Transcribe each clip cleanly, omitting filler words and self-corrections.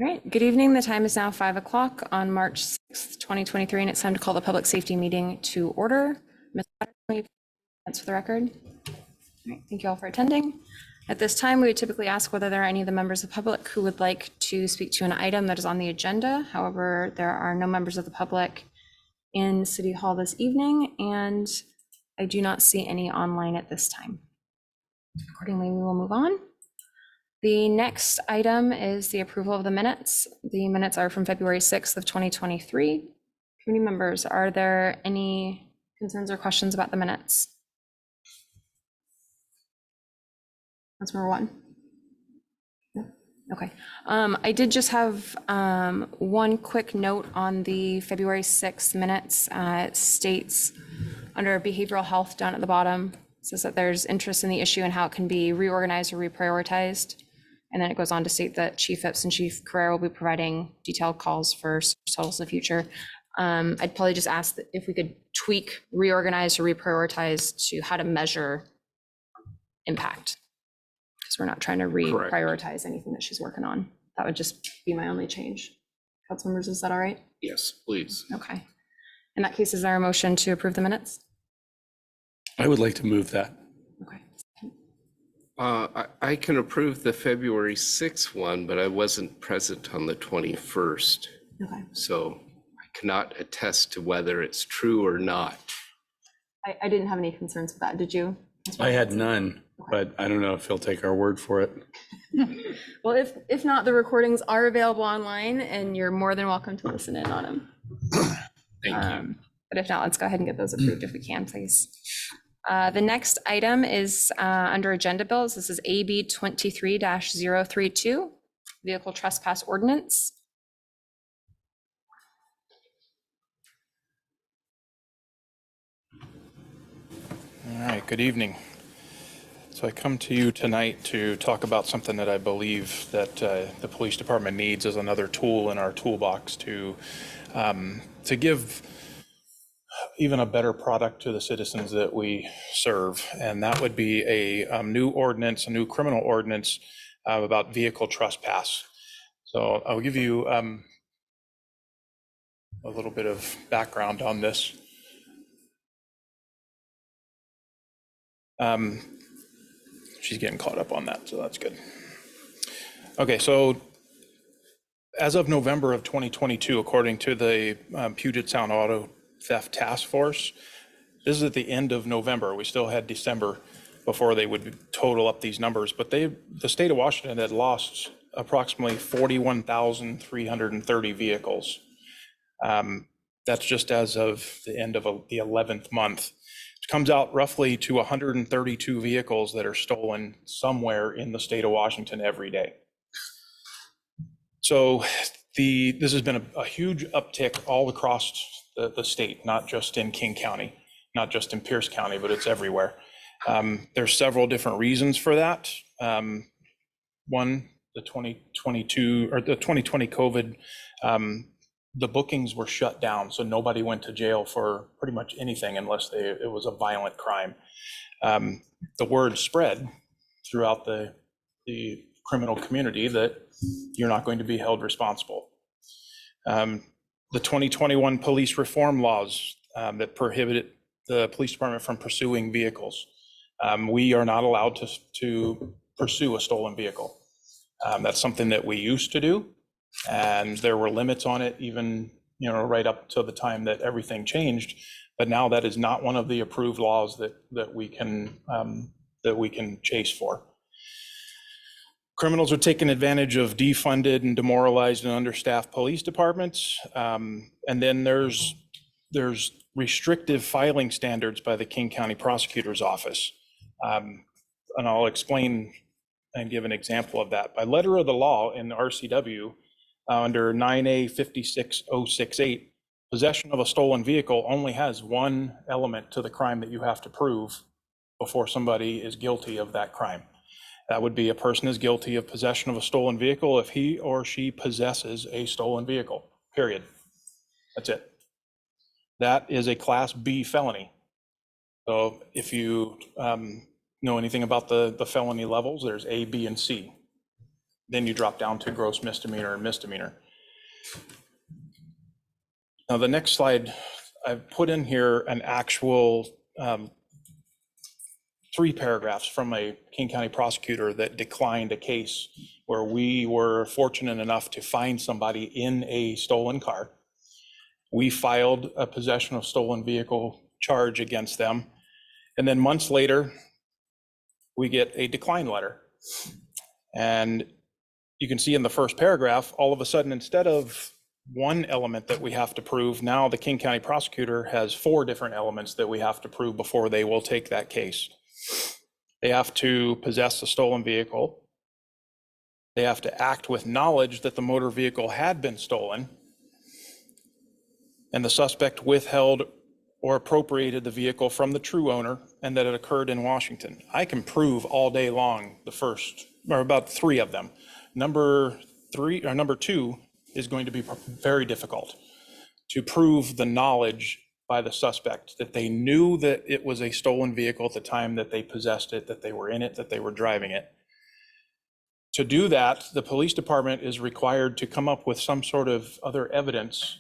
All right, good evening. The time is now 5 o'clock on March 6th, 2023, and it's time to call the public safety meeting to order. Ms. Potter, can you announce for the record? All right, thank you all for attending. At this time, we would typically ask whether there are any of the members of the public who would like to speak to an item that is on the agenda. However, there are no members of the public in City Hall this evening, and I do not see any online at this time. Accordingly, we will move on. The next item is the approval of the minutes. The minutes are from February 6th of 2023. Committee members, are there any concerns or questions about the minutes? That's number one. No? Okay. I did just have one quick note on the February 6th minutes. It states under behavioral health down at the bottom, it says that there's interest in the issue and how it can be reorganized or reprioritized. And then it goes on to state that Chief Phipps and Chief Carrera will be providing detailed calls for calls in the future. I'd probably just ask that if we could tweak, reorganize, or reprioritize to how to measure impact, because we're not trying to reprioritize anything that she's working on. That would just be my only change. Council members, is that all right? Yes, please. Okay. In that case, is there a motion to approve the minutes? I would like to move that. Okay. I can approve the February 6th one, but I wasn't present on the 21st. Okay. So I cannot attest to whether it's true or not. I didn't have any concerns with that. Did you? I had none, but I don't know if he'll take our word for it. Well, if not, the recordings are available online and you're more than welcome to listen in on them. Thank you. But if not, let's go ahead and get those approved if we can, please. The next item is under agenda bills. This is AB 23-032, Vehicle Trespass Ordinance. All right, good evening. So I come to you tonight to talk about something that I believe that the police department needs as another tool in our toolbox to give even a better product to the citizens that we serve. And that would be a new ordinance, a new criminal ordinance about vehicle trespass. So I'll give you a little bit of background on this. She's getting caught up on that, so that's good. Okay, so as of November of 2022, according to the Puget Sound Auto Theft Task Force, this is at the end of November. We still had December before they would total up these numbers, but the state of Washington had lost approximately 41,330 vehicles. That's just as of the end of the 11th month. It comes out roughly to 132 vehicles that are stolen somewhere in the state of Washington every day. So this has been a huge uptick all across the state, not just in King County, not just in Pierce County, but it's everywhere. There's several different reasons for that. One, the 2022 or the 2020 COVID, the bookings were shut down, so nobody went to jail for pretty much anything unless it was a violent crime. The word spread throughout the criminal community that you're not going to be held responsible. The 2021 police reform laws that prohibited the police department from pursuing vehicles. We are not allowed to pursue a stolen vehicle. That's something that we used to do, and there were limits on it even, right up to the time that everything changed. But now that is not one of the approved laws that we can chase for. Criminals are taking advantage of defunded and demoralized and understaffed police departments. And then there's restrictive filing standards by the King County Prosecutor's Office. And I'll explain and give an example of that. By letter of the law in the RCW, under 9A 56068, possession of a stolen vehicle only has one element to the crime that you have to prove before somebody is guilty of that crime. That would be a person is guilty of possession of a stolen vehicle if he or she possesses a stolen vehicle, period. That's it. That is a Class B felony. So if you know anything about the felony levels, there's A, B, and C. then you drop down to gross misdemeanor and misdemeanor. Now, the next slide, I've put in here an actual 3 paragraphs from a King County prosecutor that declined a case where we were fortunate enough to find somebody in a stolen car. We filed a possession of stolen vehicle charge against them. And then months later, we get a decline letter. And you can see in the first paragraph, all of a sudden, instead of one element that we have to prove, now the King County prosecutor has 4 different elements that we have to prove before they will take that case. They have to possess a stolen vehicle. They have to act with knowledge that the motor vehicle had been stolen, and the suspect withheld or appropriated the vehicle from the true owner, and that it occurred in Washington. I can prove all day long the first, or about 3 of them. Number 2 is going to be very difficult to prove the knowledge by the suspect that they knew that it was a stolen vehicle at the time that they possessed it, that they were in it, that they were driving it. To do that, the police department is required to come up with some sort of other evidence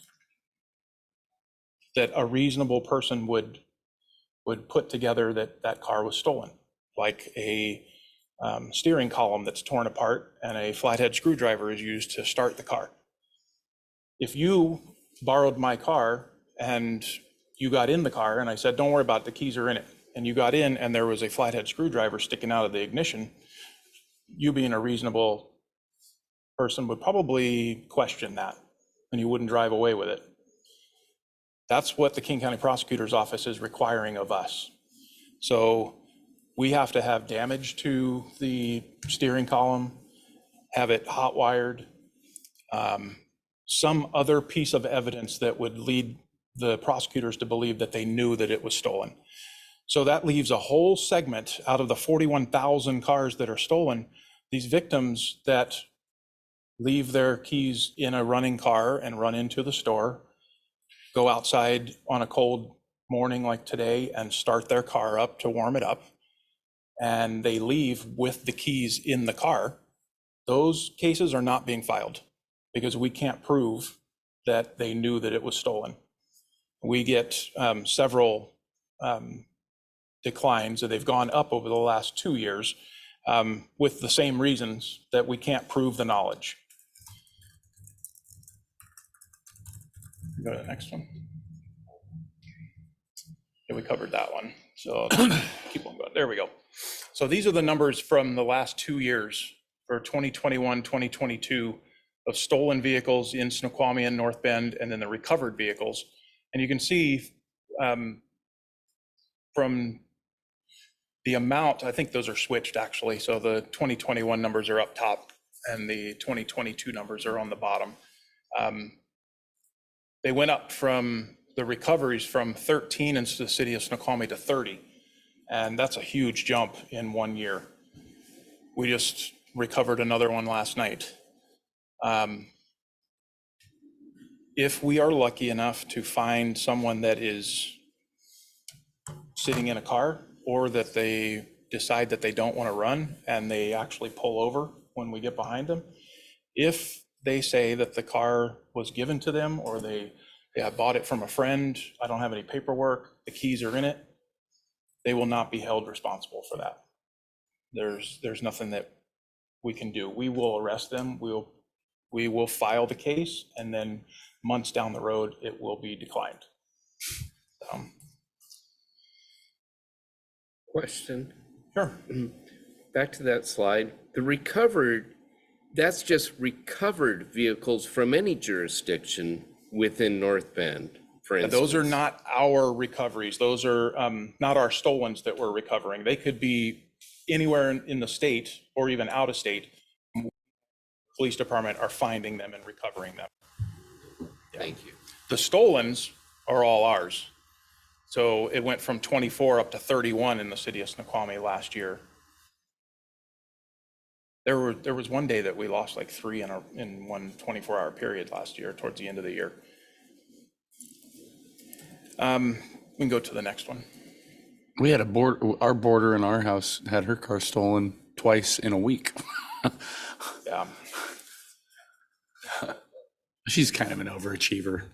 that a reasonable person would put together that that car was stolen, like a steering column that's torn apart and a flathead screwdriver is used to start the car. If you borrowed my car and you got in the car and I said, don't worry about it, the keys are in it, and you got in and there was a flathead screwdriver sticking out of the ignition, you being a reasonable person would probably question that and you wouldn't drive away with it. That's what the King County Prosecutor's Office is requiring of us. So we have to have damage to the steering column, have it hot wired, some other piece of evidence that would lead the prosecutors to believe that they knew that it was stolen. So that leaves a whole segment out of the 41,000 cars that are stolen, these victims that leave their keys in a running car and run into the store, go outside on a cold morning like today and start their car up to warm it up, and they leave with the keys in the car. Those cases are not being filed because we can't prove that they knew that it was stolen. We get several declines, and they've gone up over the last 2 years with the same reasons that we can't prove the knowledge. Go to the next one. Yeah, we covered that one. So keep on going. There we go. So these are the numbers from the last 2 years for 2021, 2022 of stolen vehicles in Snoqualmie and North Bend, and then the recovered vehicles. And you can see from the amount, I think those are switched actually. So the 2021 numbers are up top and the 2022 numbers are on the bottom. They went up from the recoveries from 13 in the city of Snoqualmie to 30. And that's a huge jump in 1 year. We just recovered another one last night. If we are lucky enough to find someone that is sitting in a car, or that they decide that they don't want to run and they actually pull over when we get behind them, if they say that the car was given to them, or they bought it from a friend, I don't have any paperwork, the keys are in it, they will not be held responsible for that. There's nothing that we can do. We will arrest them. We will file the case, and then months down the road, it will be declined. Question. Sure. Back to that slide. The recovered, that's just recovered vehicles from any jurisdiction within North Bend, for instance. Those are not our recoveries. Those are not our stolens that we're recovering. They could be anywhere in the state or even out of state. Police department are finding them and recovering them. Thank you. The stolens are all ours. So it went from 24 up to 31 in the city of Snoqualmie last year. There was one day that we lost like 3 in one 24-hour period last year, towards the end of the year. We can go to the next one. We had our boarder in our house had her car stolen twice in a week. Yeah. She's kind of an overachiever.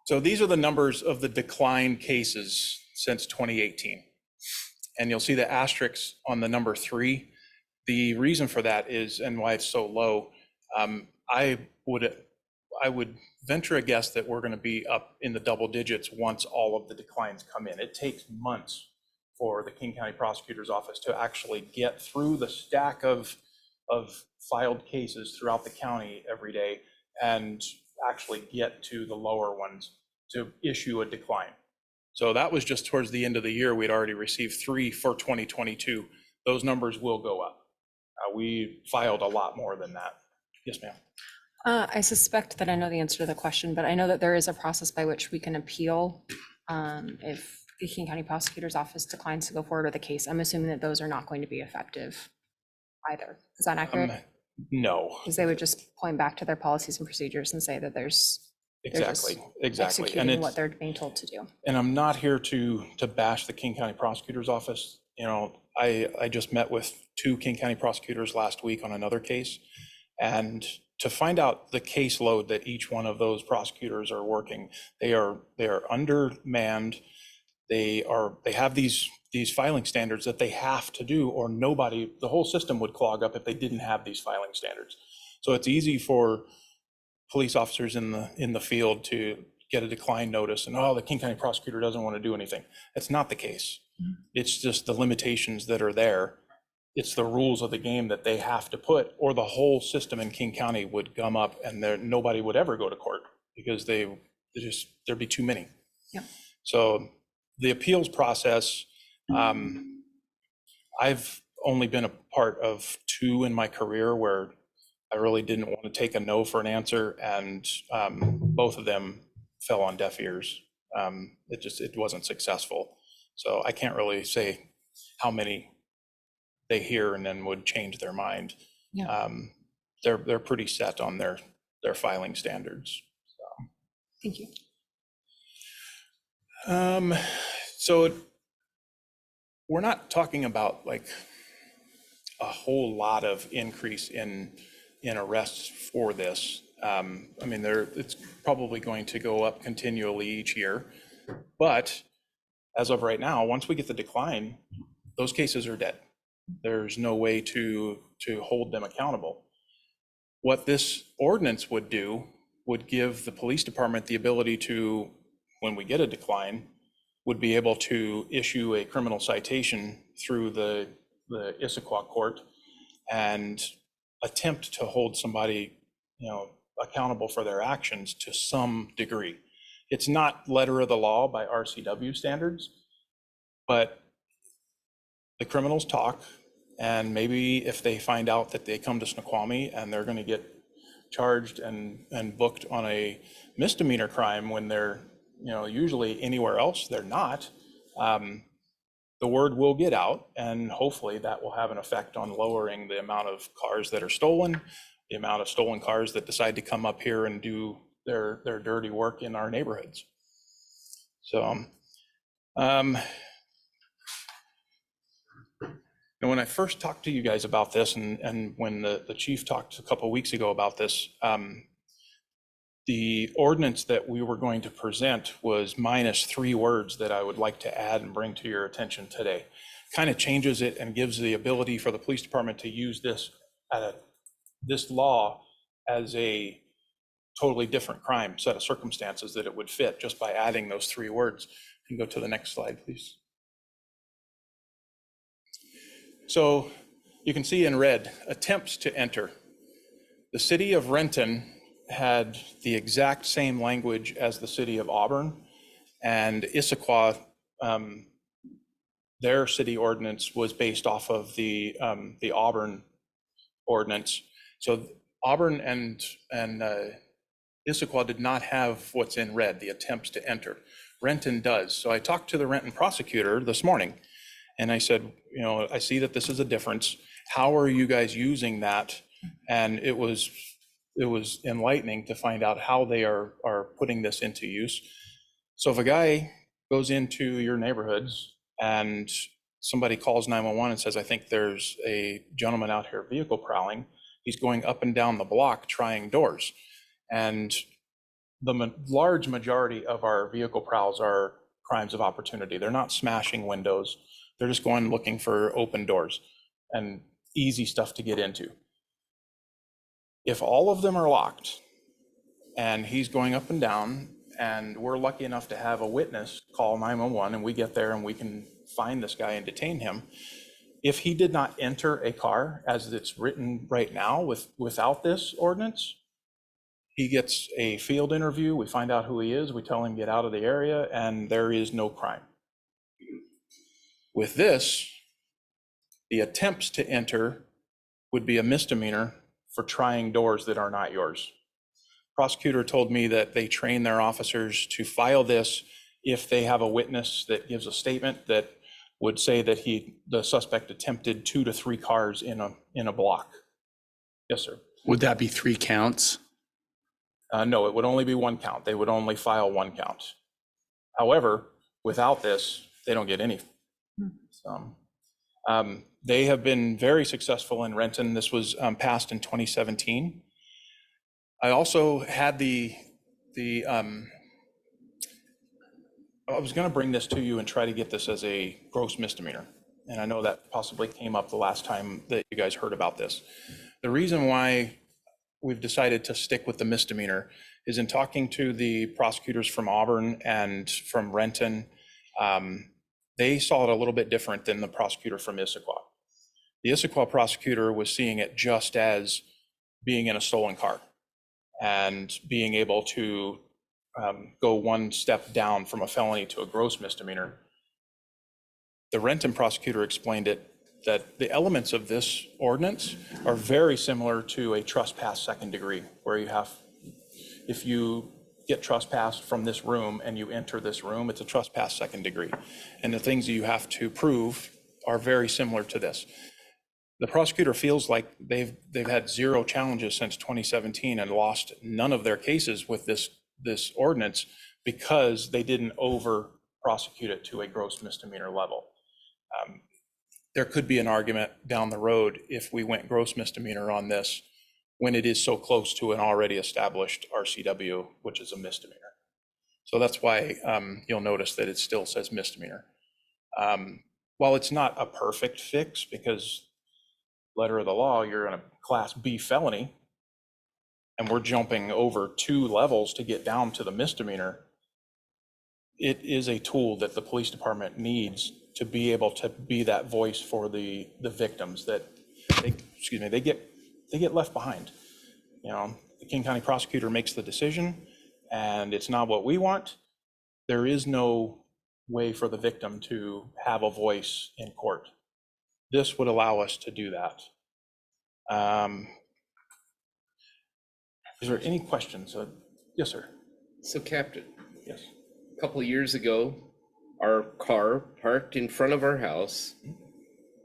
So these are the numbers of the declined cases since 2018. And you'll see the asterisks on the number 3. The reason for that is, and why it's so low, I would venture a guess that we're going to be up in the double digits once all of the declines come in. It takes months for the King County Prosecutor's Office to actually get through the stack of filed cases throughout the county every day and actually get to the lower ones to issue a decline. So that was just towards the end of the year. We'd already received 3 for 2022. Those numbers will go up. We filed a lot more than that. Yes, ma'am. I suspect that I know the answer to the question, but I know that there is a process by which we can appeal if the King County Prosecutor's Office declines to go forward with a case. I'm assuming that those are not going to be effective either. Is that accurate? No. Because they would just point back to their policies and procedures and say that they're just Exactly. executing what they're being told to do. And I'm not here to bash the King County Prosecutor's Office. You know, I just met with 2 King County prosecutors last week on another case, and to find out the caseload that each one of those prosecutors are working, they are undermanned. They have these filing standards that they have to do, or the whole system would clog up if they didn't have these filing standards. So it's easy for police officers in the field to get a decline notice and, oh, the King County prosecutor doesn't want to do anything. That's not the case. It's just the limitations that are there. It's the rules of the game that they have to put, or the whole system in King County would gum up and nobody would ever go to court because there'd be too many. Yeah. So the appeals process, I've only been a part of 2 in my career where I really didn't want to take a no for an answer, and both of them fell on deaf ears. It wasn't successful. So I can't really say how many they hear and then would change their mind. Yeah. They're pretty set on their filing standards. Thank you. So we're not talking about like a whole lot of increase in arrests for this. I mean, it's probably going to go up continually each year, but as of right now, once we get the decline, those cases are dead. There's no way to hold them accountable. What this ordinance would do would give the police department the ability to, when we get a decline, would be able to issue a criminal citation through the Issaquah court and attempt to hold somebody, accountable for their actions to some degree. It's not letter of the law by RCW standards, but the criminals talk, and maybe if they find out that they come to Snoqualmie and they're going to get charged and booked on a misdemeanor crime when they're, usually anywhere else they're not, the word will get out, and hopefully that will have an effect on lowering the amount of cars that are stolen, the amount of stolen cars that decide to come up here and do their dirty work in our neighborhoods. So, and when I first talked to you guys about this, and when the chief talked a couple of weeks ago about this, the ordinance that we were going to present was minus 3 words that I would like to add and bring to your attention today. Kind of changes it and gives the ability for the police department to use this law as a totally different crime set of circumstances that it would fit just by adding those 3 words. You can go to the next slide, please. So you can see in red, attempts to enter. The city of Renton had the exact same language as the city of Auburn, and Issaquah, their city ordinance was based off of the Auburn ordinance. So Auburn and Issaquah did not have what's in red, the attempts to enter. Renton does. So I talked to the Renton prosecutor this morning, and I said, I see that this is a difference. How are you guys using that? And it was enlightening to find out how they are putting this into use. So if a guy goes into your neighborhoods and somebody calls 911 and says, I think there's a gentleman out here vehicle prowling, He's going up and down the block trying doors. And the large majority of our vehicle prowls are crimes of opportunity. They're not smashing windows. They're just going looking for open doors and easy stuff to get into. If all of them are locked and he's going up and down, and we're lucky enough to have a witness call 911 and we get there and we can find this guy and detain him, if he did not enter a car as it's written right now without this ordinance, he gets a field interview, we find out who he is, we tell him get out of the area, and there is no crime. With this, the attempts to enter would be a misdemeanor for trying doors that are not yours. Prosecutor told me that they train their officers to file this if they have a witness that gives a statement that would say that the suspect attempted 2 to 3 cars in a block. Yes, sir. Would that be 3 counts? No, it would only be 1 count. They would only file 1 count. However, without this, they don't get any. They have been very successful in Renton. This was passed in 2017. I also had I was going to bring this to you and try to get this as a gross misdemeanor. And I know that possibly came up the last time that you guys heard about this. The reason why we've decided to stick with the misdemeanor is in talking to the prosecutors from Auburn and from Renton, they saw it a little bit different than the prosecutor from Issaquah. The Issaquah prosecutor was seeing it just as being in a stolen car and being able to go 1 step down from a felony to a gross misdemeanor. The Renton prosecutor explained it that the elements of this ordinance are very similar to a trespass second degree, where you have, if you get trespassed from this room and you enter this room, it's a trespass second degree. And the things that you have to prove are very similar to this. The prosecutor feels like they've had 0 challenges since 2017 and lost none of their cases with this ordinance because they didn't over prosecute it to a gross misdemeanor level. There could be an argument down the road if we went gross misdemeanor on this when it is so close to an already established RCW, which is a misdemeanor. So that's why you'll notice that it still says misdemeanor. While it's not a perfect fix, because letter of the law, you're in a class B felony, and we're jumping over 2 levels to get down to the misdemeanor, it is a tool that the police department needs to be able to be that voice for the victims that they get left behind. You know, the King County prosecutor makes the decision and it's not what we want. There is no way for the victim to have a voice in court. This would allow us to do that. Is there any questions? Yes, sir. So, Captain, Yes. a couple of years ago, our car parked in front of our house,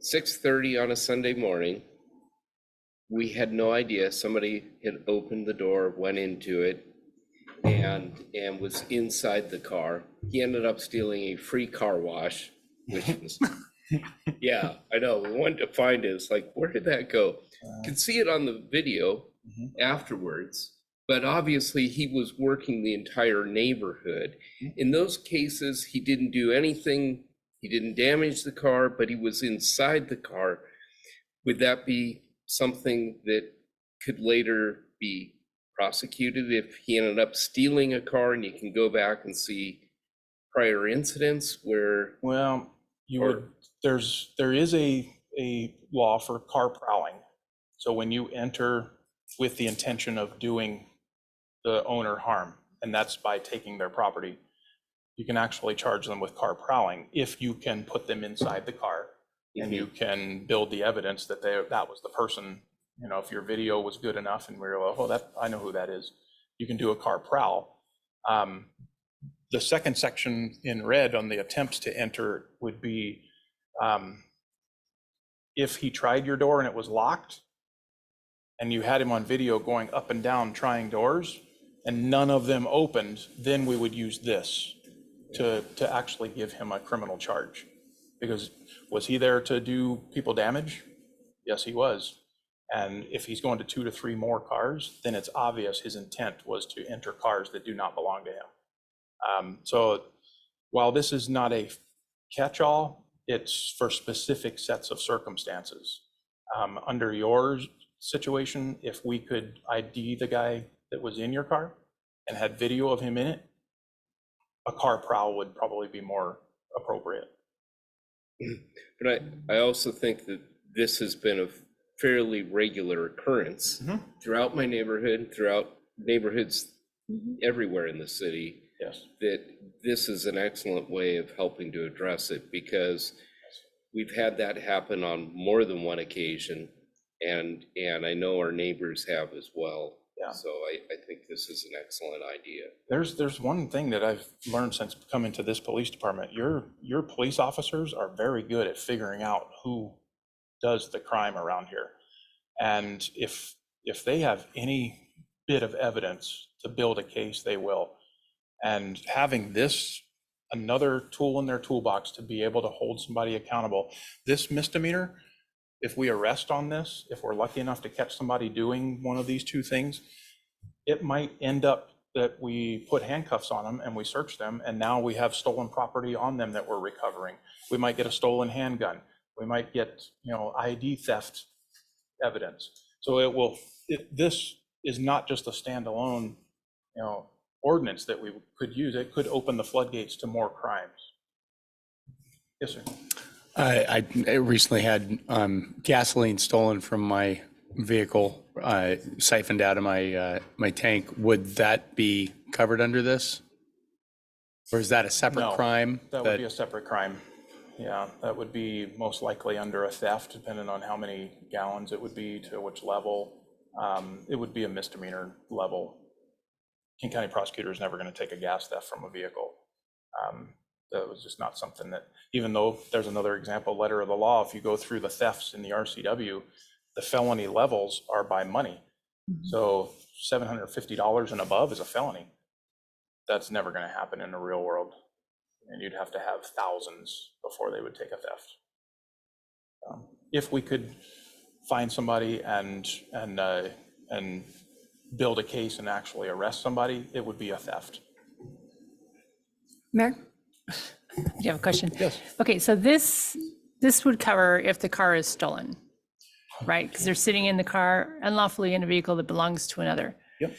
6:30 on a Sunday morning. We had no idea somebody had opened the door, went into it, and was inside the car. He ended up stealing a free car wash, which was, yeah, I know. We wanted to find it. It's like, where did that go? You can see it on the video afterwards, but obviously he was working the entire neighborhood. In those cases, he didn't do anything. He didn't damage the car, but he was inside the car. Would that be something that could later be prosecuted if he ended up stealing a car, and you can go back and see prior incidents where? Well, there is a law for car prowling. So when you enter with the intention of doing the owner harm, and that's by taking their property, you can actually charge them with car prowling if you can put them inside the car and you can build the evidence that that was the person. You know, if your video was good enough and we were like, oh, I know who that is, you can do a car prowl. The second section in red on the attempts to enter would be if he tried your door and it was locked and you had him on video going up and down trying doors and none of them opened, then we would use this to actually give him a criminal charge. Because was he there to do people damage? Yes, he was. And if he's going to 2 to 3 more cars, then it's obvious his intent was to enter cars that do not belong to him. So while this is not a catch-all, it's for specific sets of circumstances. Under your situation, if we could ID the guy that was in your car and had video of him in it, a car prowl would probably be more appropriate. But I also think that this has been a fairly regular occurrence throughout my neighborhood, throughout neighborhoods everywhere in the city. Yes. That this is an excellent way of helping to address it, because we've had that happen on more than one occasion, and I know our neighbors have as well. Yeah. So I think this is an excellent idea. There's one thing that I've learned since coming to this police department. Your police officers are very good at figuring out who does the crime around here. And if they have any bit of evidence to build a case, they will. And having this, another tool in their toolbox to be able to hold somebody accountable. This misdemeanor, if we arrest on this, if we're lucky enough to catch somebody doing one of these two things, it might end up that we put handcuffs on them and we search them, and now we have stolen property on them that we're recovering. We might get a stolen handgun. We might get, ID theft evidence. So this is not just a standalone, ordinance that we could use. It could open the floodgates to more crimes. Yes, sir. I recently had gasoline stolen from my vehicle, siphoned out of my tank. Would that be covered under this? Or is that a separate No, crime? That would be a separate crime. Yeah, that would be most likely under a theft, depending on how many gallons it would be, to which level. It would be a misdemeanor level. King County prosecutor is never going to take a gas theft from a vehicle. That was just not something that, even though there's another example, letter of the law, if you go through the thefts in the RCW, the felony levels are by money. So $750 and above is a felony. That's never going to happen in the real world. And you'd have to have thousands before they would take a theft. If we could find somebody and build a case and actually arrest somebody, it would be a theft. Mayor? Do you have a question? Yes. Okay, so this would cover if the car is stolen, right? Because they're sitting in the car unlawfully in a vehicle that belongs to another. Yep.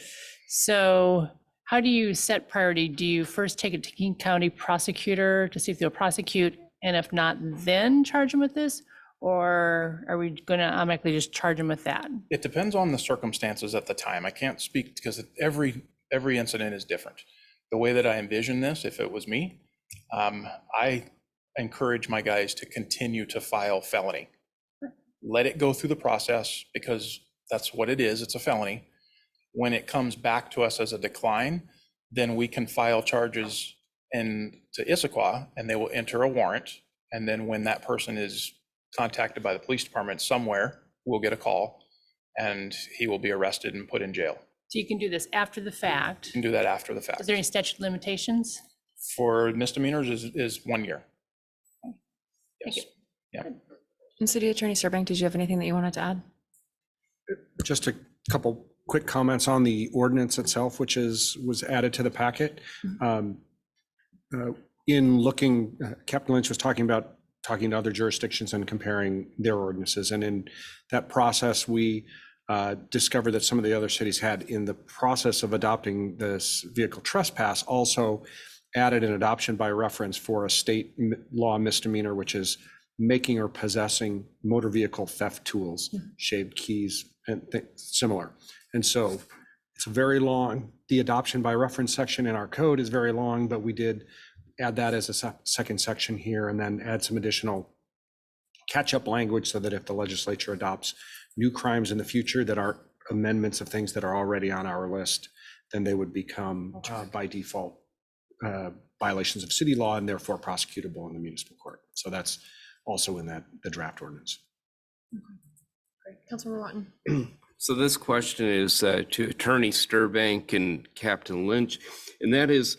So how do you set priority? Do you first take it to King County prosecutor to see if they'll prosecute, and if not, then charge them with this? Or are we going to automatically just charge them with that? It depends on the circumstances at the time. I can't speak because every incident is different. The way that I envision this, if it was me, I encourage my guys to continue to file felony. Let it go through the process, because that's what it is. It's a felony. When it comes back to us as a decline, then we can file charges to Issaquah, and they will enter a warrant. And then when that person is contacted by the police department somewhere, we'll get a call and he will be arrested and put in jail. So you can do this after the fact. You can do that after the fact. Is there any statute of limitations? For misdemeanors is 1 year. Thank Yes. Yeah. And City Attorney Serbank, did you have anything that you wanted to add? Just a couple quick comments on the ordinance itself, which was added to the packet. In looking, Captain Lynch was talking to other jurisdictions and comparing their ordinances. And in that process, we discovered that some of the other cities had, in the process of adopting this vehicle trespass, also added an adoption by reference for a state law misdemeanor, which is making or possessing motor vehicle theft tools, shaved keys, and similar. And so it's very long. The adoption by reference section in our code is very long, but we did add that as a second section here, and then add some additional catch-up language so that if the legislature adopts new crimes in the future that are amendments of things that are already on our list, then they would become by default violations of city law and therefore prosecutable in the municipal court. So that's also in the draft ordinance. Great. Councilmember Watton. So this question is to Attorney Sturbank and Captain Lynch, and that is,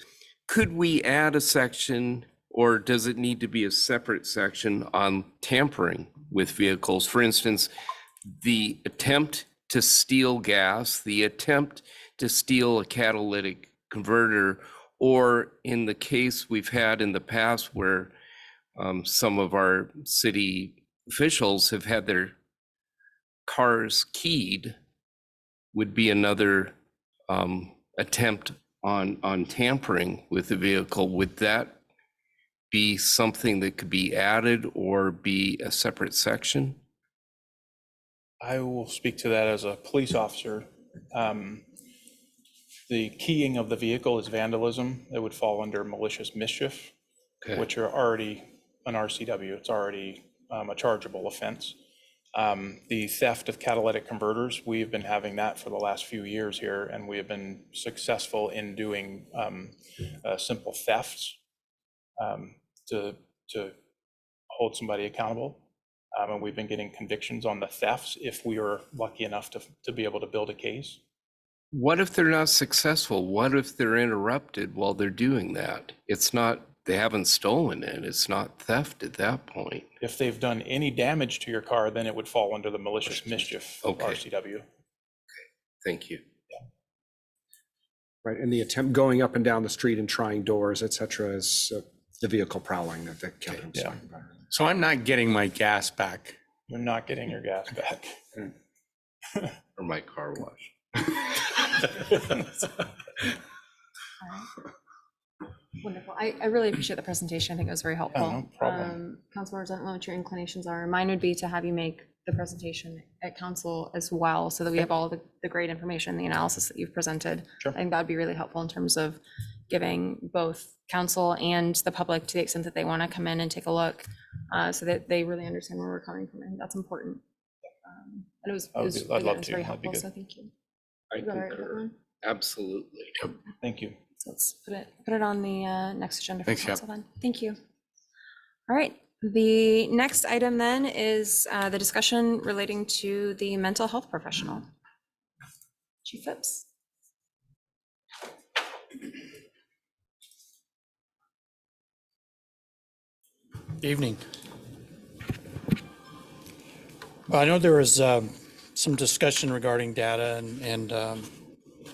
could we add a section, or does it need to be a separate section on tampering with vehicles? For instance, the attempt to steal gas, the attempt to steal a catalytic converter, or in the case we've had in the past where some of our city officials have had their cars keyed, would be another attempt on tampering with the vehicle. Would that be something that could be added or be a separate section? I will speak to that as a police officer. The keying of the vehicle is vandalism. It would fall under malicious mischief, Okay. which are already an RCW. It's already a chargeable offense. The theft of catalytic converters, we've been having that for the last few years here, and we have been successful in doing simple thefts to hold somebody accountable. And we've been getting convictions on the thefts if we are lucky enough to be able to build a case. What if they're not successful? What if they're interrupted while they're doing that? It's not, they haven't stolen it. It's not theft at that point. If they've done any damage to your car, then it would fall under the malicious mischief Okay. RCW. Thank you. Right, and the attempt going up and down the street and trying doors, et cetera, is the vehicle prowling that the captain was Yeah. talking about. So I'm not getting my gas back. You're not getting your gas back. Or my car wash. Wonderful. I really appreciate the presentation. I think it was very helpful. no problem. Councilors, I don't know what your inclinations are. Mine would be to have you make the presentation at council as well, so that we have all the great information, the analysis that you've presented. Sure. I think that would be really helpful in terms of giving both council and the public, to the extent that they want to come in and take a look, so that they really understand where we're coming from. I think that's important. And it was I'd love it was to. very That'd be helpful, good. so thank you. I Is that all right with concur. everyone? Absolutely. Thank you. So let's put it on the next agenda for Thanks, Cap. council then. Thank you. All right, the next item then is the discussion relating to the mental health professional. Chief Phipps. Evening. Well, I know there was some discussion regarding data and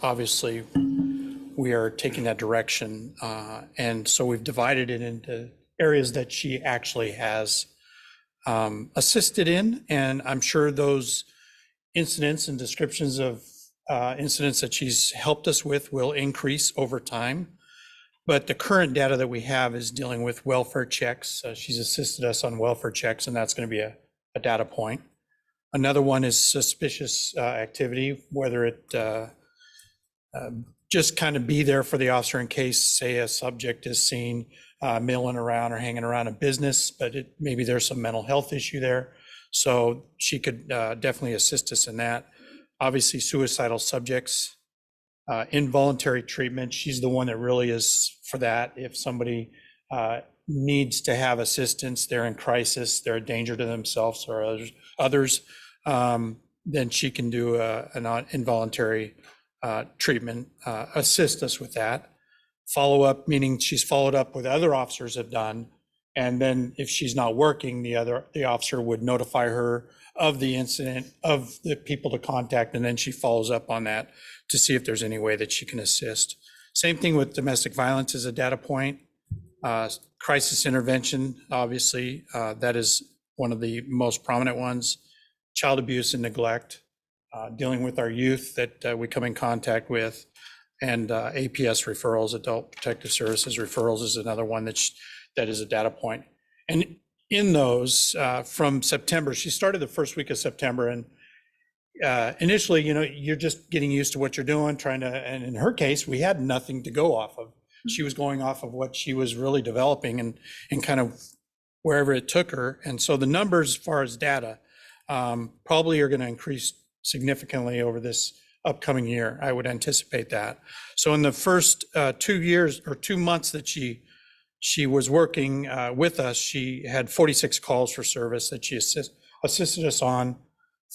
obviously we are taking that direction. And so we've divided it into areas that she actually has assisted in. And I'm sure those incidents and descriptions of incidents that she's helped us with will increase over time. But the current data that we have is dealing with welfare checks. She's assisted us on welfare checks, and that's going to be a data point. Another one is suspicious activity, whether it just kind of be there for the officer in case, say, a subject is seen milling around or hanging around a business, but maybe there's some mental health issue there. So she could definitely assist us in that. Obviously, suicidal subjects. Involuntary treatment, she's the one that really is for that. If somebody needs to have assistance, they're in crisis, they're a danger to themselves or others, then she can do an involuntary treatment, assist us with that. Follow up, meaning she's followed up with other officers have done. And then if she's not working, the officer would notify her of the incident, of the people to contact, and then she follows up on that to see if there's any way that she can assist. Same thing with domestic violence as a data point. Crisis intervention, obviously, that is one of the most prominent ones. Child abuse and neglect, dealing with our youth that we come in contact with, and APS referrals, Adult Protective Services referrals, is another one that is a data point. And in those, from September, she started the first week of September, and initially, you're just getting used to what you're doing, and in her case, we had nothing to go off of. She was going off of what she was really developing and kind of wherever it took her. And so the numbers as far as data probably are going to increase significantly over this upcoming year. I would anticipate that. So in the first 2 years or 2 months that she was working with us, she had 46 calls for service that she assisted us on.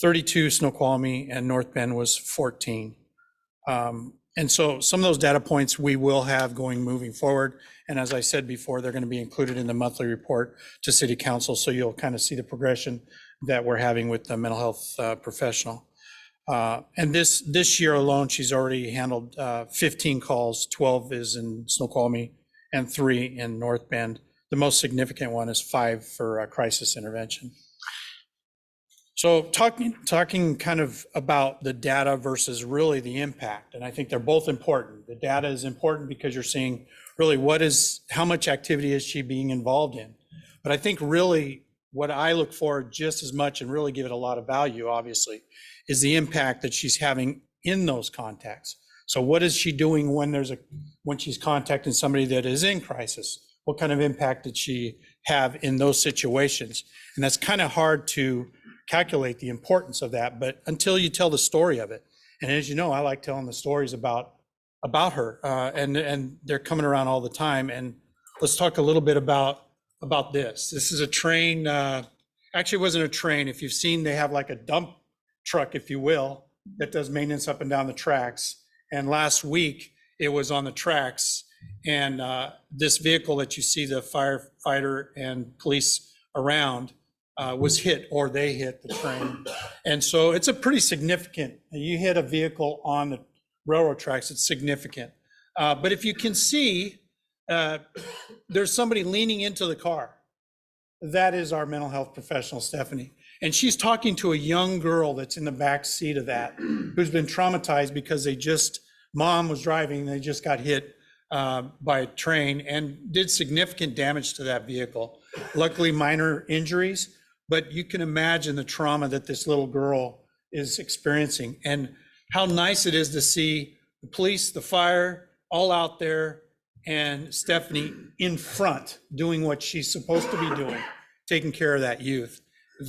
32 Snoqualmie, and North Bend was 14. And so some of those data points we will have moving forward. And as I said before, they're going to be included in the monthly report to City Council. So you'll kind of see the progression that we're having with the mental health professional. And this year alone, she's already handled 15 calls. 12 is in Snoqualmie and 3 in North Bend. The most significant one is 5 for crisis intervention. So talking kind of about the data versus really the impact, and I think they're both important. The data is important because you're seeing really how much activity is she being involved in. But I think really what I look for just as much and really give it a lot of value, obviously, is the impact that she's having in those contacts. So what is she doing when she's contacting somebody that is in crisis? What kind of impact did she have in those situations? And that's kind of hard to calculate the importance of that, but until you tell the story of it. And as you know, I like telling the stories about her, and they're coming around all the time. And let's talk a little bit about this. This is a train. Actually, it wasn't a train. If you've seen, they have like a dump truck, if you will, that does maintenance up and down the tracks. And last week, it was on the tracks. And this vehicle that you see the firefighter and police around was hit, or they hit the train. And so it's a pretty significant, you hit a vehicle on the railroad tracks, it's significant. But if you can see, there's somebody leaning into the car. That is our mental health professional, Stephanie. And she's talking to a young girl that's in the back seat of that, who's been traumatized because mom was driving, they just got hit by a train and did significant damage to that vehicle. Luckily, minor injuries, but you can imagine the trauma that this little girl is experiencing, and how nice it is to see the police, the fire, all out there, and Stephanie in front doing what she's supposed to be doing, taking care of that youth.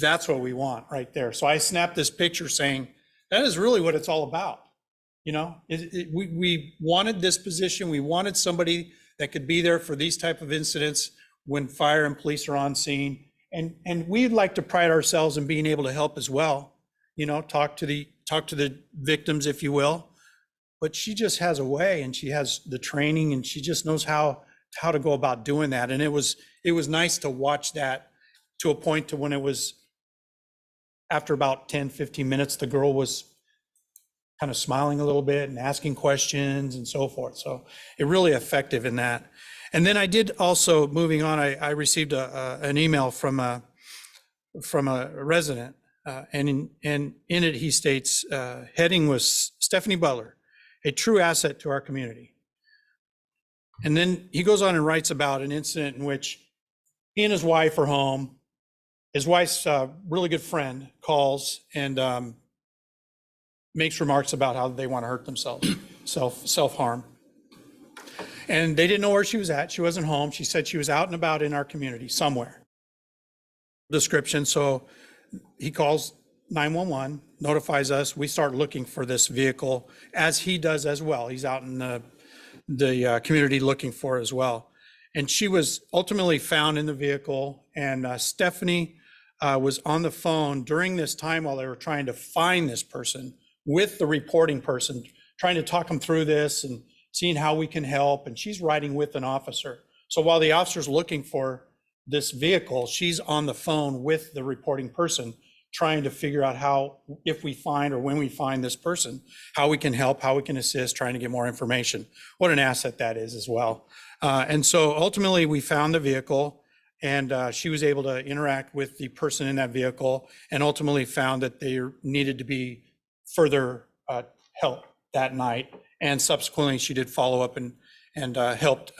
That's what we want right there. So I snapped this picture saying, that is really what it's all about. You know, we wanted this position. We wanted somebody that could be there for these type of incidents when fire and police are on scene. And we'd like to pride ourselves in being able to help as well, you know, talk to the victims, if you will. But she just has a way, and she has the training, and she just knows how to go about doing that. And it was nice to watch that to a point to when it was after about 10, 15 minutes, the girl was kind of smiling a little bit and asking questions and so forth. So it really effective in that. And then I did also, moving on, I received an email from a resident, and in it he states, heading was Stephanie Butler, a true asset to our community. And then he goes on and writes about an incident in which he and his wife are home. His wife's really good friend calls and makes remarks about how they want to hurt themselves, self-harm. And they didn't know where she was at. She wasn't home. She said she was out and about in our community somewhere. Description. So he calls 911, notifies us. We start looking for this vehicle, as he does as well. He's out in the community looking for it as well. And she was ultimately found in the vehicle. And Stephanie was on the phone during this time while they were trying to find this person with the reporting person, trying to talk them through this and seeing how we can help. And she's riding with an officer. So while the officer's looking for this vehicle, she's on the phone with the reporting person, trying to figure out how, if we find or when we find this person, how we can help, how we can assist, trying to get more information. What an asset that is as well. And so ultimately we found the vehicle, and she was able to interact with the person in that vehicle, and ultimately found that there needed to be further help that night. And subsequently, she did follow up and helped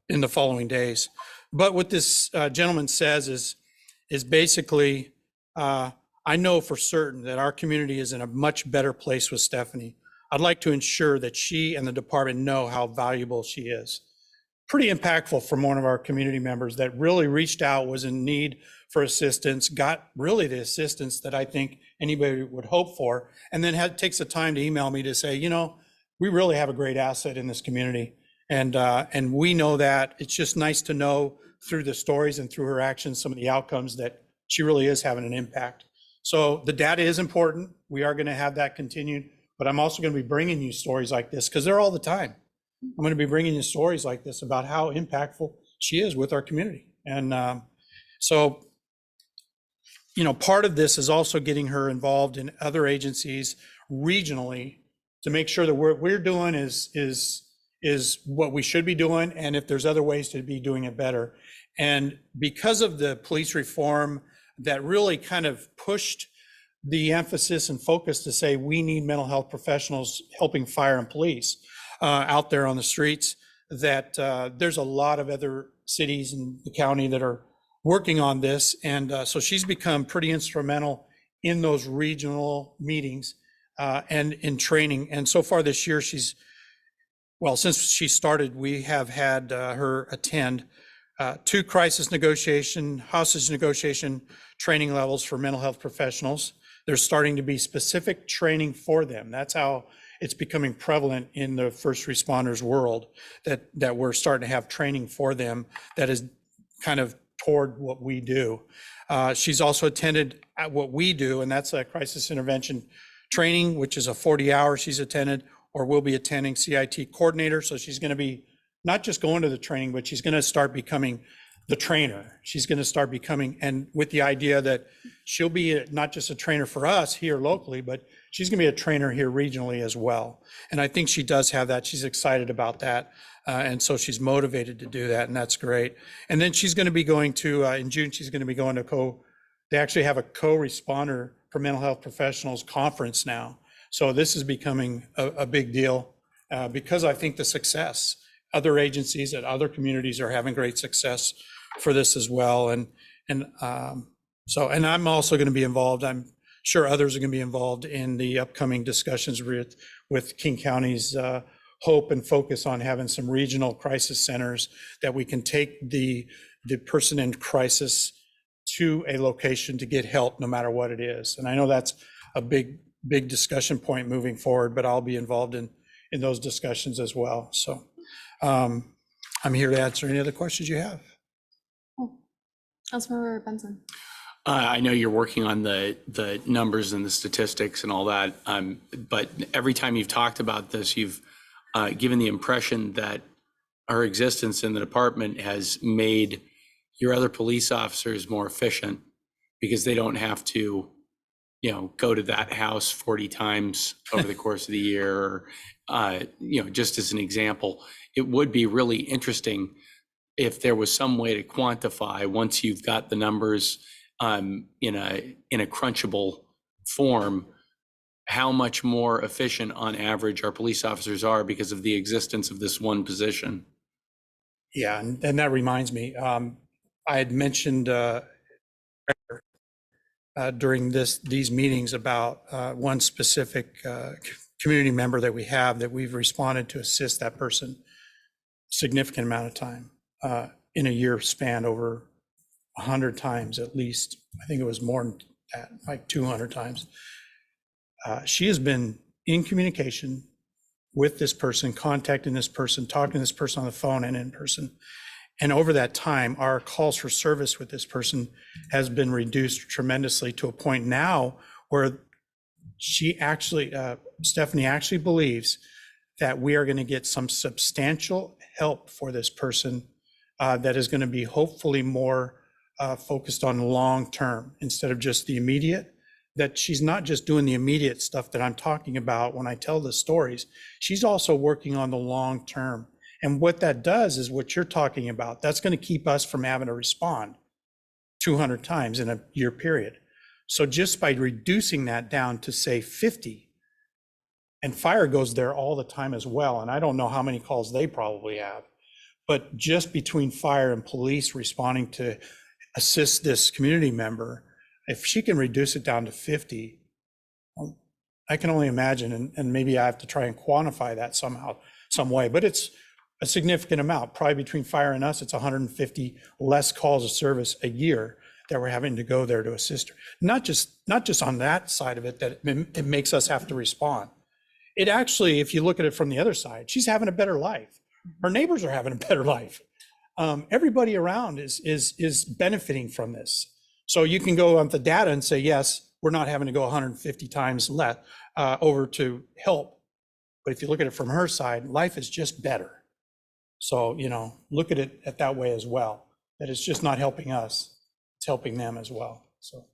in the following days. But what this gentleman says is basically, I know for certain that our community is in a much better place with Stephanie. I'd like to ensure that she and the department know how valuable she is. Pretty impactful from one of our community members that really reached out, was in need for assistance, got really the assistance that I think anybody would hope for, and then takes the time to email me to say, you know, we really have a great asset in this community. And we know that. It's just nice to know through the stories and through her actions, some of the outcomes that she really is having an impact. So the data is important. We are going to have that continued but I'm also going to be bringing you stories like this because they're all the time. I'm going to be bringing you stories like this about how impactful she is with our community. And so, you know, part of this is also getting her involved in other agencies regionally to make sure that what we're doing is what we should be doing, and if there's other ways to be doing it better. And because of the police reform that really kind of pushed the emphasis and focus to say we need mental health professionals helping fire and police out there on the streets, that there's a lot of other cities in the county that are working on this. And so she's become pretty instrumental in those regional meetings and in training. And so far this year, since she started, we have had her attend 2 crisis negotiation, hostage negotiation training levels for mental health professionals. There's starting to be specific training for them. That's how it's becoming prevalent in the first responders world, that we're starting to have training for them that is kind of toward what we do. She's also attended at what we do, and that's a crisis intervention training, which is a 40-hour she's attended or will be attending, CIT coordinator. So she's going to be not just going to the training, but she's going to start becoming the trainer. She's going to start becoming, and with the idea that she'll be not just a trainer for us here locally, but she's going to be a trainer here regionally as well. And I think she does have that. She's excited about that. And so she's motivated to do that, and that's great. And then she's going to be going to, in June, she's going to be going to they actually have a co-responder for mental health professionals conference now. So this is becoming a big deal because I think the success, other agencies and other communities are having great success for this as well. And I'm also going to be involved. I'm sure others are going to be involved in the upcoming discussions with King County's hope and focus on having some regional crisis centers that we can take the person in crisis to a location to get help no matter what it is. And I know that's a big discussion point moving forward, but I'll be involved in those discussions as well. So I'm here to answer any other questions you have. Councilmember Benson. I know you're working on the numbers and the statistics and all that, but every time you've talked about this, you've given the impression that our existence in the department has made your other police officers more efficient because they don't have to, go to that house 40 times over the course of the year. Or, just as an example, it would be really interesting if there was some way to quantify, once you've got the numbers in a crunchable form, how much more efficient on average our police officers are because of the existence of this one position. Yeah, and that reminds me, I had mentioned during these meetings about one specific community member that we have that we've responded to assist that person significant amount of time in a year span, over 100 times at least. I think it was more than that, like 200 times. She has been in communication with this person, contacting this person, talking to this person on the phone and in person. And over that time, our calls for service with this person has been reduced tremendously to a point now where Stephanie actually believes that we are going to get some substantial help for this person that is going to be hopefully more focused on long term instead of just the immediate. That she's not just doing the immediate stuff that I'm talking about when I tell the stories. She's also working on the long term. And what that does is what you're talking about. That's going to keep us from having to respond 200 times in a year period. So just by reducing that down to say 50, and fire goes there all the time as well. And I don't know how many calls they probably have, but just between fire and police responding to assist this community member, if she can reduce it down to 50, I can only imagine, and maybe I have to try and quantify that somehow, some way, but it's a significant amount. Probably between fire and us, it's 150 less calls of service a year that we're having to go there to assist her. Not just on that side of it, that it makes us have to respond. It actually, if you look at it from the other side, she's having a better life. Her neighbors are having a better life. Everybody around is benefiting from this. So you can go on the data and say, yes, we're not having to go 150 times over to help. But if you look at it from her side, life is just better. So, you know, look at it at that way as well, that it's just not helping us, it's helping them as well. So.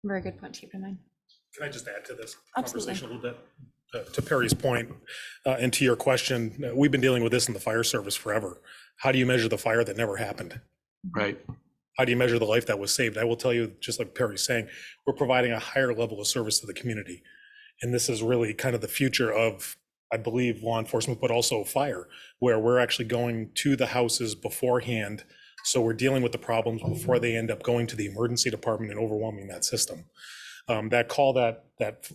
Very good point to keep in mind. Can I just add to this Absolutely. conversation a little bit? To Perry's point, and to your question, we've been dealing with this in the fire service forever. How do you measure the fire that never happened? Right. How do you measure the life that was saved? I will tell you, just like Perry's saying, we're providing a higher level of service to the community. And this is really kind of the future of, I believe, law enforcement, but also fire, where we're actually going to the houses beforehand. So we're dealing with the problems before they end up going to the emergency department and overwhelming that system. That call that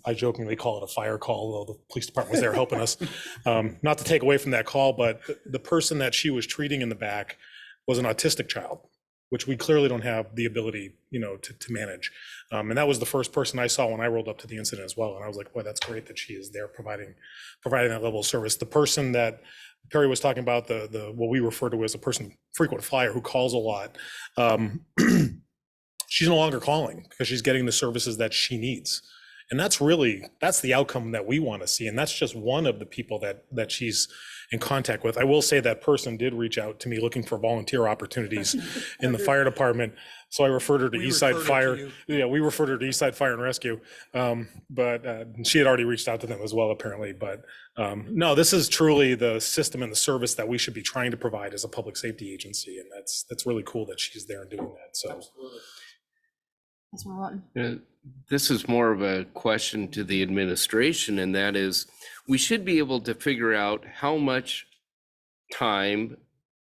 I jokingly call it a fire call, although the police department was there helping us. Not to take away from that call, but the person that she was treating in the back was an autistic child, which we clearly don't have the ability, you know, to manage. And that was the first person I saw when I rolled up to the incident as well. And I was like, boy, that's great that she is there providing that level of service. The person that Perry was talking about, the what we refer to as a person, frequent flyer who calls a lot, she's no longer calling because she's getting the services that she needs. And that's the outcome that we want to see. And that's just one of the people that she's in contact with. I will say that person did reach out to me looking for volunteer opportunities in the fire department. So I referred her to Eastside Fire. Yeah, we referred her to Eastside Fire and Rescue. But she had already reached out to them as well, apparently. But no, this is truly the system and the service that we should be trying to provide as a public safety agency. And that's really cool that she's there and doing that. So. Councilmember Watton. This is more of a question to the administration, and that is, we should be able to figure out how much time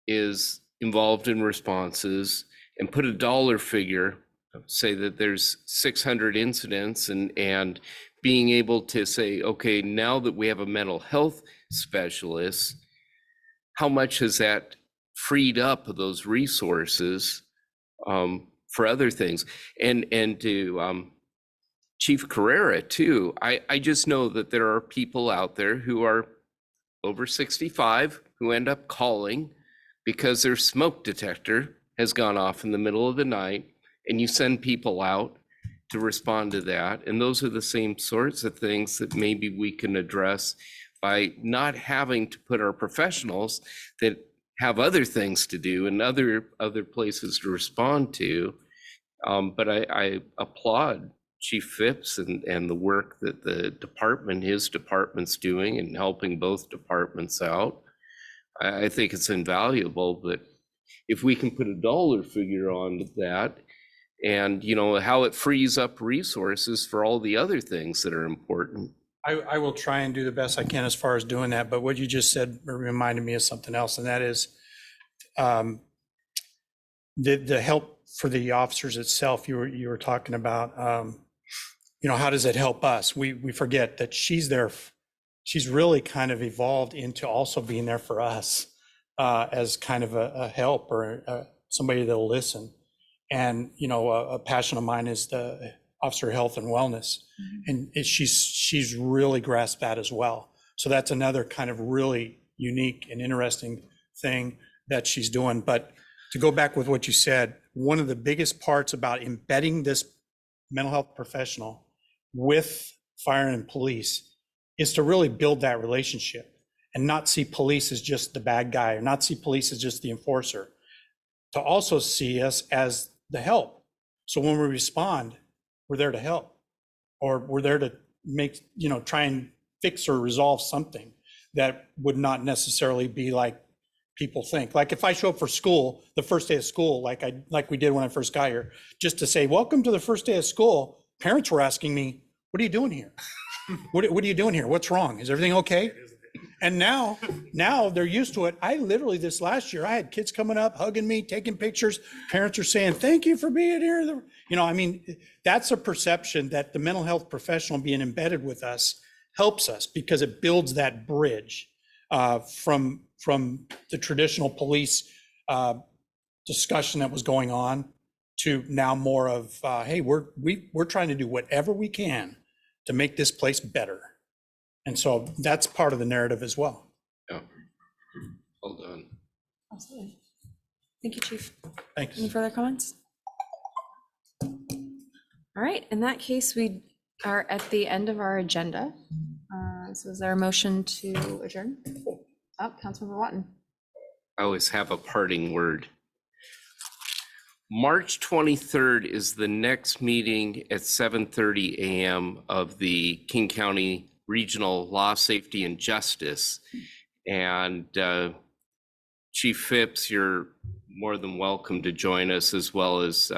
is involved in responses and put a dollar figure, say that there's 600 incidents, and being able to say, okay, now that we have a mental health specialist, how much has that freed up of those resources for other things? And to Chief Carrera too, I just know that there are people out there who are over 65 who end up calling because their smoke detector has gone off in the middle of the night, and you send people out to respond to that. And those are the same sorts of things that maybe we can address by not having to put our professionals that have other things to do and other places to respond to. But I applaud Chief Phipps and the work that his department's doing and helping both departments out. I think it's invaluable, but if we can put a dollar figure on that, and you know how it frees up resources for all the other things that are important. I will try and do the best I can as far as doing that, but what you just said reminded me of something else, and that is the help for the officers itself. You were talking about, you know, how does it help us? We forget that she's there. She's really kind of evolved into also being there for us as kind of a help or somebody that'll listen. And, you know, a passion of mine is the officer health and wellness. And she's really grasped that as well. So that's another kind of really unique and interesting thing that she's doing. But to go back with what you said, one of the biggest parts about embedding this mental health professional with fire and police is to really build that relationship and not see police as just the bad guy, or not see police as just the enforcer, to also see us as the help. So when we respond, we're there to help, or we're there to make, you know, try and fix or resolve something that would not necessarily be like people think. Like if I show up for school, the first day of school, like we did when I first got here, just to say, welcome to the first day of school, parents were asking me, what are you doing here? What are you doing here? What's wrong? Is everything okay? And now they're used to it. I literally, this last year, I had kids coming up, hugging me, taking pictures. Parents are saying, thank you for being here. You know, I mean, that's a perception that the mental health professional being embedded with us helps us, because it builds that bridge from the traditional police discussion that was going on to now more of, hey, we're trying to do whatever we can to make this place better. And so that's part of the narrative as well. Yeah. Well done. Absolutely. Thank you, Chief. Thanks. Any further comments? All All right, in that case, we are at the end of our agenda. So is there a motion to adjourn? Oh, Councilmember Watton. I always have a parting word. March 23rd is the next meeting at 7:30 a.m. of the King County Regional Law, Safety, and Justice. And Chief Phipps, you're more than welcome to join us, as well as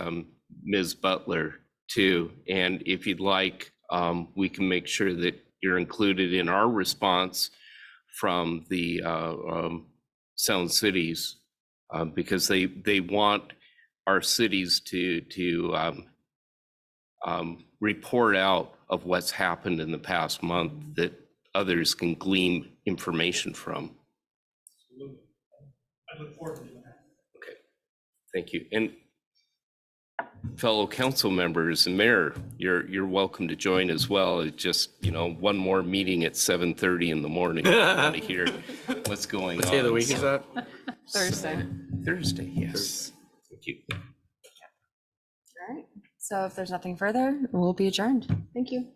Ms. Butler too. And if you'd like, we can make sure that you're included in our response from the Sound Cities, because they want our cities to report out of what's happened in the past month that others can glean information from. I look forward to doing that. Okay, thank you. And fellow council members and mayor, you're welcome to join as well. It's just, one more meeting at 7:30 in the morning. I want to hear what's going on. What day of the week is that? Thursday. Thursday, yes. Thank you. All right, so if there's nothing further, we'll be adjourned. Thank you.